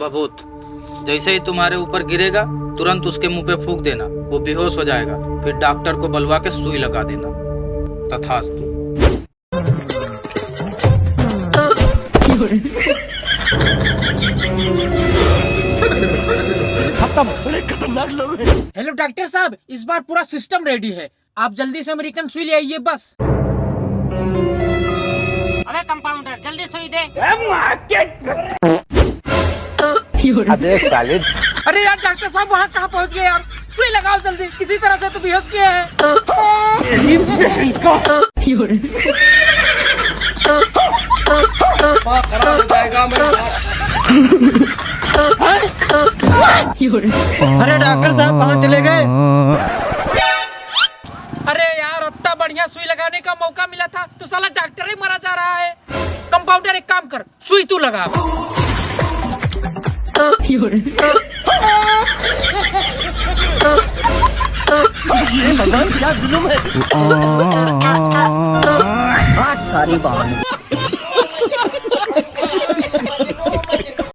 भभूत। जैसे ही तुम्हारे ऊपर गिरेगा तुरंत उसके मुंह पे फूंक देना, वो बेहोश हो जाएगा। फिर डॉक्टर को बुलवा के सुई लगा देना। तथास्तु। बड़े खतरनाक लोग हैं। हेलो डॉक्टर साहब, इस बार पूरा सिस्टम रेडी है, आप जल्दी से अमेरिकन सुई ले आइए बस। अबे कंपाउंडर जल्दी सुई दे। अरे यार डॉक्टर साहब वहाँ कहाँ पहुँच गए यार, सुई लगाओ जल्दी, किसी तरह से तो बेहोश किए हैं। खराब हो जाएगा अरे डॉक्टर साहब कहाँ चले गए? अरे यार इतना बढ़िया सुई लगाने का मौका मिला था तो साला डॉक्टर ही मारा जा रहा है। कंपाउंडर एक काम कर, सुई तू लगा। भगवान क्या जुल्म है।